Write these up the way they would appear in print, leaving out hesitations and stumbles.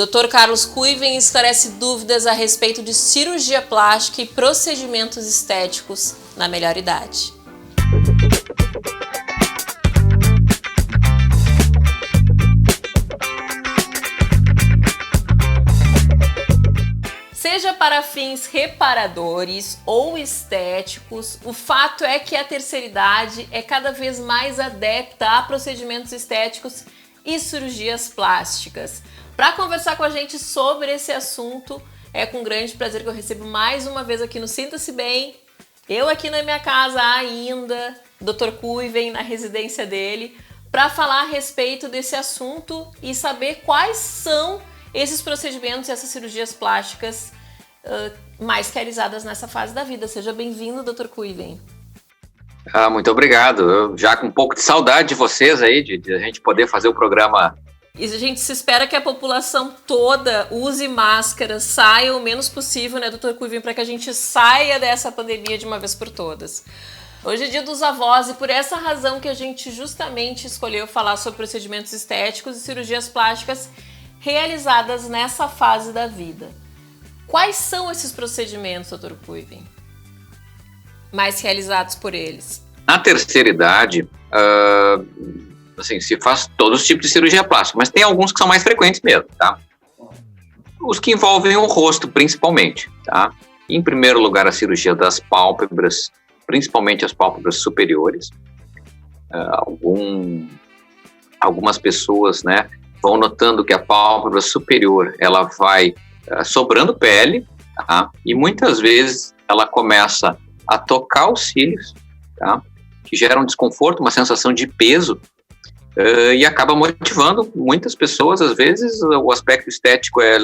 Dr. Carlos Kuiven esclarece dúvidas a respeito de cirurgia plástica e procedimentos estéticos na melhor idade. Seja para fins reparadores ou estéticos, o fato é que a terceira idade é cada vez mais adepta a procedimentos estéticos e cirurgias plásticas. Para conversar com a gente sobre esse assunto, é com grande prazer que eu recebo mais uma vez aqui no Sinta-se Bem, eu aqui na minha casa ainda, Dr. Kuiven na residência dele, para falar a respeito desse assunto e saber quais são esses procedimentos e essas cirurgias plásticas mais realizadas nessa fase da vida. Seja bem-vindo, Dr. Kuiven. Muito obrigado. Eu já com um pouco de saudade de vocês aí, de a gente poder fazer o programa. E a gente se espera que a população toda use máscara, saia o menos possível, né, Dr. Kuiven, para que a gente saia dessa pandemia de uma vez por todas. Hoje é dia dos avós e por essa razão que a gente justamente escolheu falar sobre procedimentos estéticos e cirurgias plásticas realizadas nessa fase da vida. Quais são esses procedimentos, Dr. Kuiven, mais realizados por eles? Na terceira idade, se faz todos os tipos de cirurgia plástica, mas tem alguns que são mais frequentes mesmo, tá? Os que envolvem o rosto, principalmente, tá? Em primeiro lugar, a cirurgia das pálpebras, principalmente as pálpebras superiores. Algumas pessoas, né, vão notando que a pálpebra superior, ela vai sobrando pele, tá? E muitas vezes ela começa a tocar os cílios, tá? Que gera um desconforto, uma sensação de peso, e acaba motivando muitas pessoas. Às vezes o aspecto estético é,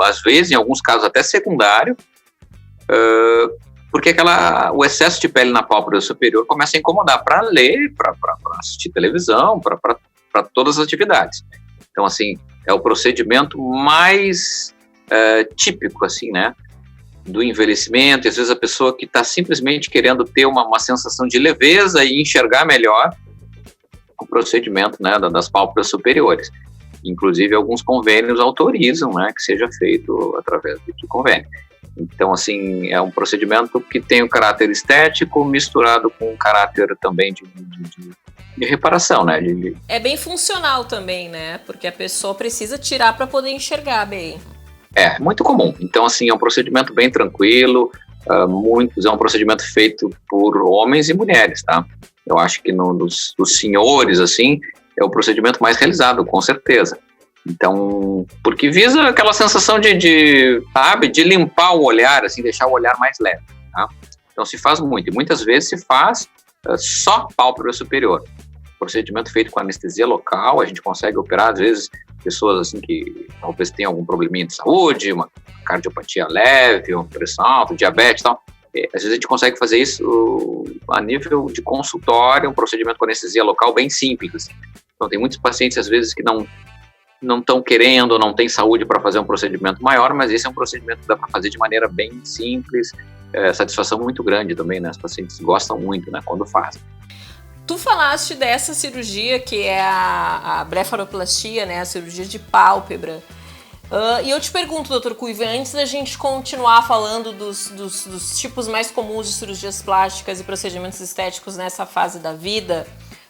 às vezes, em alguns casos até secundário, porque o excesso de pele na pálpebra superior começa a incomodar para ler, para assistir televisão, para todas as atividades. Então, assim, é o procedimento mais típico, assim, né, do envelhecimento. E às vezes a pessoa que está simplesmente querendo ter uma sensação de leveza e enxergar melhor, o procedimento, né, das pálpebras superiores. Inclusive, alguns convênios autorizam, né, que seja feito através de convênio. Então, assim, é um procedimento que tem o caráter estético misturado com o caráter também de reparação, né? É bem funcional também, né? Porque a pessoa precisa tirar para poder enxergar bem. É muito comum. Então, assim, é um procedimento bem tranquilo. É um procedimento feito por homens e mulheres, tá? Eu acho que dos senhores, assim, é o procedimento mais realizado, com certeza. Então, porque visa aquela sensação de limpar o olhar, assim, deixar o olhar mais leve, tá? Então, se faz muito. E muitas vezes se faz só pálpebra superior. Procedimento feito com anestesia local, a gente consegue operar, às vezes, pessoas assim que talvez tenham algum probleminha de saúde, uma cardiopatia leve, uma pressão alta, diabetes e tal. Às vezes a gente consegue fazer isso a nível de consultório, um procedimento com anestesia local bem simples. Então tem muitos pacientes, às vezes, que não estão querendo ou não têm saúde para fazer um procedimento maior, mas esse é um procedimento que dá para fazer de maneira bem simples, satisfação muito grande também, né? Os pacientes gostam muito, né, quando fazem. Tu falaste dessa cirurgia que é a blefaroplastia, né, a cirurgia de pálpebra. E eu te pergunto, Dr. Kuiven, antes da gente continuar falando dos tipos mais comuns de cirurgias plásticas e procedimentos estéticos nessa fase da vida,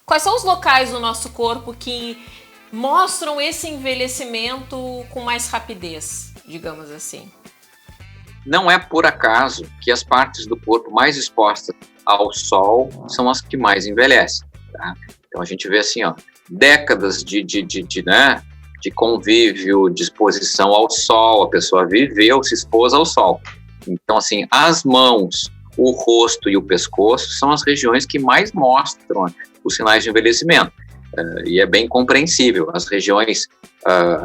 quais são os locais do nosso corpo que mostram esse envelhecimento com mais rapidez, digamos assim? Não é por acaso que as partes do corpo mais expostas ao sol são as que mais envelhecem, tá? Então a gente vê assim, ó, décadas de convívio, de exposição ao sol, a pessoa viveu, se expôs ao sol. Então, assim, as mãos, o rosto e o pescoço são as regiões que mais mostram os sinais de envelhecimento. E é bem compreensível. As regiões,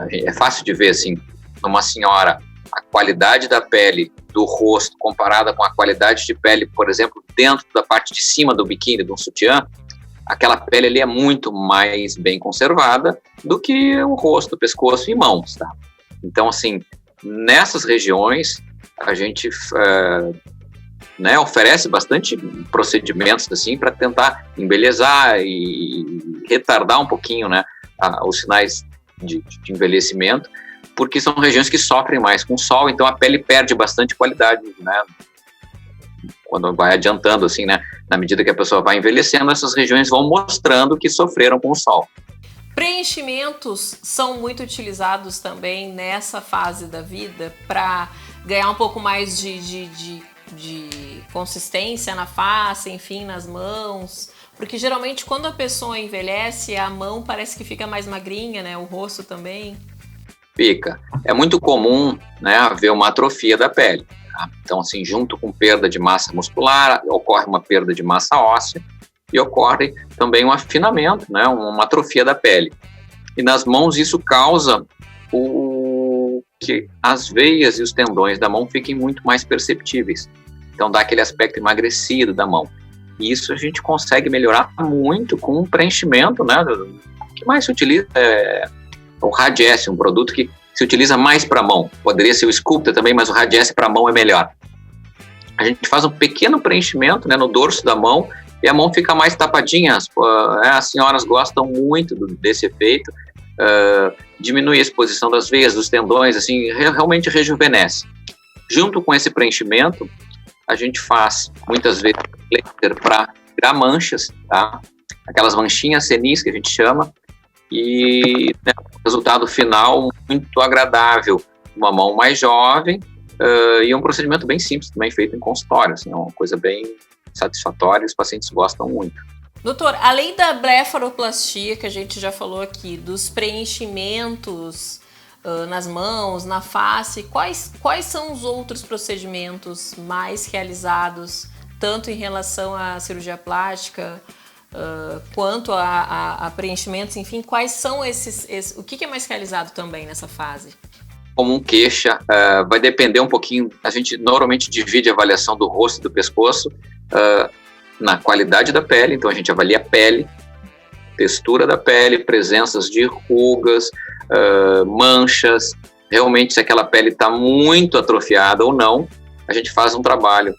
é fácil de ver, assim, numa senhora, a qualidade da pele do rosto comparada com a qualidade de pele, por exemplo, dentro da parte de cima do biquíni, de um sutiã, aquela pele ali é muito mais bem conservada do que o rosto, pescoço e mãos, tá? Então, assim, nessas regiões, a gente oferece bastante procedimentos, assim, para tentar embelezar e retardar um pouquinho, né, os sinais de envelhecimento. porque são regiões que sofrem mais com o sol, então a pele perde bastante qualidade, né? Quando vai adiantando, assim, né? Na medida que a pessoa vai envelhecendo, essas regiões vão mostrando que sofreram com o sol. Preenchimentos são muito utilizados também nessa fase da vida para ganhar um pouco mais de consistência na face, enfim, nas mãos. Porque geralmente quando a pessoa envelhece, a mão parece que fica mais magrinha, né? O rosto também. Fica. É muito comum, né, haver uma atrofia da pele. Tá? Então, assim, junto com perda de massa muscular, ocorre uma perda de massa óssea e ocorre também um afinamento, né, uma atrofia da pele. E nas mãos isso causa que as veias e os tendões da mão fiquem muito mais perceptíveis. Então dá aquele aspecto emagrecido da mão. E isso a gente consegue melhorar muito com o preenchimento, né? O que mais se utiliza é o Radiesse, um produto que se utiliza mais para a mão. Poderia ser o Sculptra também, mas o Radiesse para a mão é melhor. A gente faz um pequeno preenchimento, né, no dorso da mão e a mão fica mais tapadinha. As senhoras gostam muito desse efeito. Diminui a exposição das veias, dos tendões, assim, realmente rejuvenesce. Junto com esse preenchimento, a gente faz muitas vezes laser para tirar manchas, tá? Aquelas manchinhas senis que a gente chama, e né, o resultado final muito agradável, uma mão mais jovem, e um procedimento bem simples, também feito em consultório, assim, é uma coisa bem satisfatória e os pacientes gostam muito. Doutor, além da blefaroplastia, que a gente já falou aqui, dos preenchimentos nas mãos, na face, quais são os outros procedimentos mais realizados, tanto em relação à cirurgia plástica, quanto a preenchimentos, enfim, quais são o que é mais realizado também nessa fase? Como um queixa, vai depender um pouquinho, a gente normalmente divide a avaliação do rosto e do pescoço na qualidade da pele, então a gente avalia a pele, textura da pele, presenças de rugas, manchas, realmente se aquela pele está muito atrofiada ou não, a gente faz um trabalho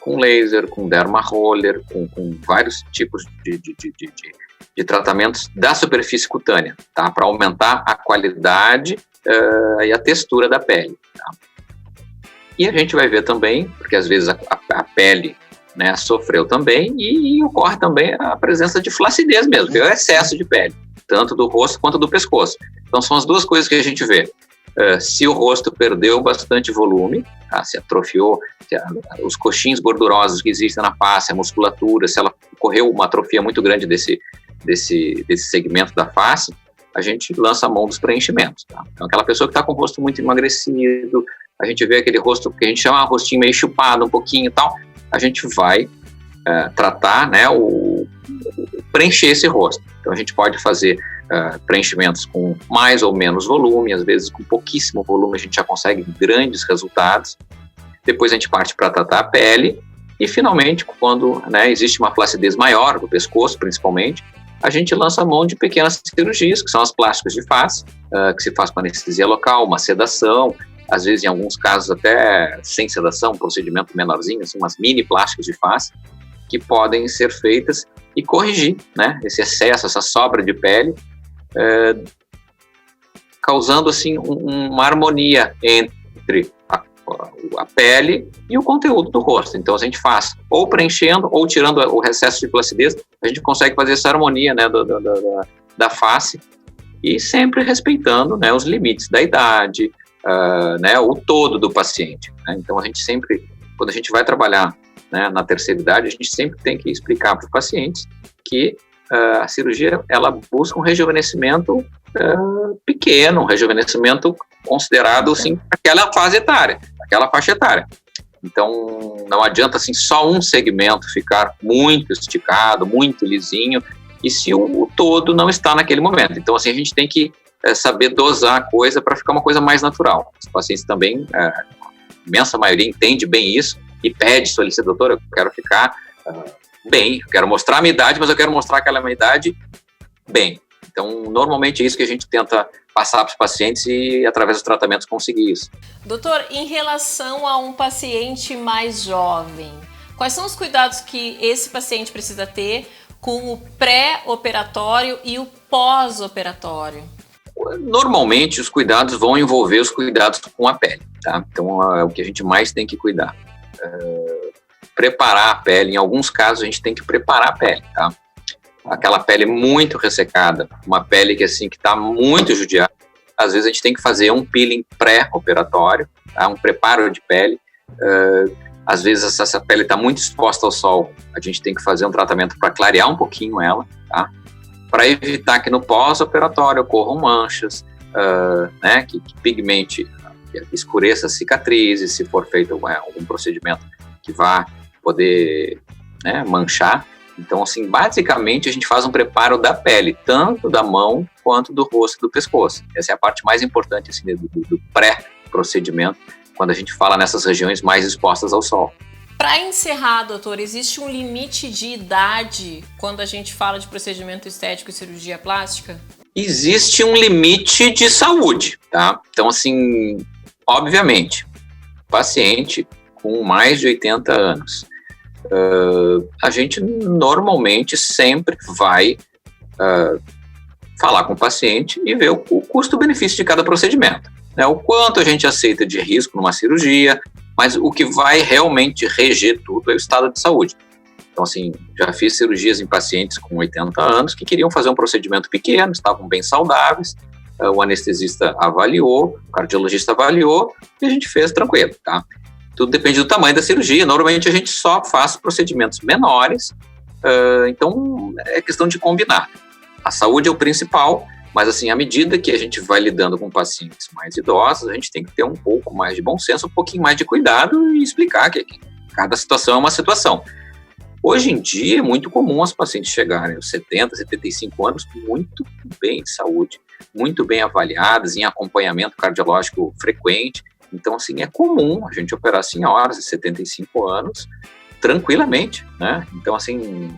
com laser, com derma roller, com vários tipos de tratamentos da superfície cutânea, tá? Para aumentar a qualidade e a textura da pele. Tá? E a gente vai ver também, porque às vezes a pele, né, sofreu também e ocorre também a presença de flacidez mesmo, que é o excesso de pele, tanto do rosto quanto do pescoço. Então são as duas coisas que a gente vê. Se o rosto perdeu bastante volume, tá? Se atrofiou, os coxins gordurosos que existem na face, a musculatura, se ela ocorreu uma atrofia muito grande desse segmento da face, a gente lança a mão dos preenchimentos. Tá? Então aquela pessoa que está com o rosto muito emagrecido, a gente vê aquele rosto que a gente chama de rostinho meio chupado um pouquinho e tal, a gente vai tratar, né, preencher esse rosto. Então a gente pode fazer preenchimentos com mais ou menos volume, às vezes com pouquíssimo volume a gente já consegue grandes resultados. Depois a gente parte para tratar a pele e finalmente quando, né, existe uma flacidez maior do pescoço principalmente, a gente lança a mão de pequenas cirurgias, que são as plásticas de face, que se faz com anestesia local, uma sedação, às vezes em alguns casos até sem sedação, um procedimento menorzinho, assim, umas mini plásticas de face, que podem ser feitas e corrigir, né, esse excesso, essa sobra de pele, causando assim uma harmonia entre a pele e o conteúdo do rosto. Então a gente faz ou preenchendo ou tirando o excesso de flacidez, a gente consegue fazer essa harmonia, né, da face e sempre respeitando, né, os limites da idade, né, o todo do paciente. Né? Então a gente sempre, quando a gente vai trabalhar, né, na terceira idade, a gente sempre tem que explicar para os pacientes que a cirurgia ela busca um rejuvenescimento pequeno, um rejuvenescimento considerado assim, aquela fase etária, aquela faixa etária. Então não adianta assim só um segmento ficar muito esticado, muito lisinho, e se o todo não está naquele momento. Então assim a gente tem que saber dosar a coisa para ficar uma coisa mais natural. Os pacientes também, a imensa maioria entende bem isso e pede, solicita, doutor, eu quero ficar bem, eu quero mostrar a minha idade, mas eu quero mostrar aquela minha idade bem. Então, normalmente é isso que a gente tenta passar para os pacientes e, através dos tratamentos, conseguir isso. Doutor, em relação a um paciente mais jovem, quais são os cuidados que esse paciente precisa ter com o pré-operatório e o pós-operatório? Normalmente, os cuidados vão envolver os cuidados com a pele, tá? Então, é o que a gente mais tem que cuidar. Preparar a pele, em alguns casos, a gente tem que preparar a pele, tá? Aquela pele muito ressecada, uma pele que está muito judiada, às vezes a gente tem que fazer um peeling pré-operatório, tá? Um preparo de pele. Às vezes essa pele está muito exposta ao sol, a gente tem que fazer um tratamento para clarear um pouquinho ela, tá? Para evitar que no pós-operatório ocorram manchas, né, que pigmente, que escureça as cicatrizes, se for feito algum procedimento que vá poder, né, manchar. Então, assim, basicamente a gente faz um preparo da pele, tanto da mão quanto do rosto e do pescoço. Essa é a parte mais importante, assim, do pré-procedimento, quando a gente fala nessas regiões mais expostas ao sol. Para encerrar, doutor, existe um limite de idade quando a gente fala de procedimento estético e cirurgia plástica? Existe um limite de saúde, tá? Então, assim, obviamente, paciente com mais de 80 anos, a gente normalmente sempre vai falar com o paciente e ver o custo-benefício de cada procedimento, né? O quanto a gente aceita de risco numa cirurgia, mas o que vai realmente reger tudo é o estado de saúde. Então, assim, já fiz cirurgias em pacientes com 80 anos que queriam fazer um procedimento pequeno, estavam bem saudáveis, o anestesista avaliou, o cardiologista avaliou e a gente fez tranquilo, tá? Tudo depende do tamanho da cirurgia. Normalmente a gente só faz procedimentos menores, então é questão de combinar. A saúde é o principal, mas assim, à medida que a gente vai lidando com pacientes mais idosos, a gente tem que ter um pouco mais de bom senso, um pouquinho mais de cuidado e explicar que cada situação é uma situação. Hoje em dia é muito comum as pacientes chegarem aos 70, 75 anos muito bem de saúde, muito bem avaliadas, em acompanhamento cardiológico frequente. Então, assim, é comum a gente operar senhoras de 75 anos tranquilamente, né? Então, assim,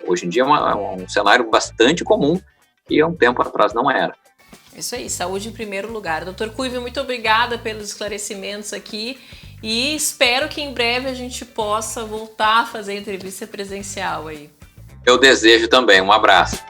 hoje em dia é um cenário bastante comum e há um tempo atrás não era. Isso aí, saúde em primeiro lugar. Dr. Cuivi, muito obrigada pelos esclarecimentos aqui e espero que em breve a gente possa voltar a fazer entrevista presencial aí. Eu desejo também. Um abraço.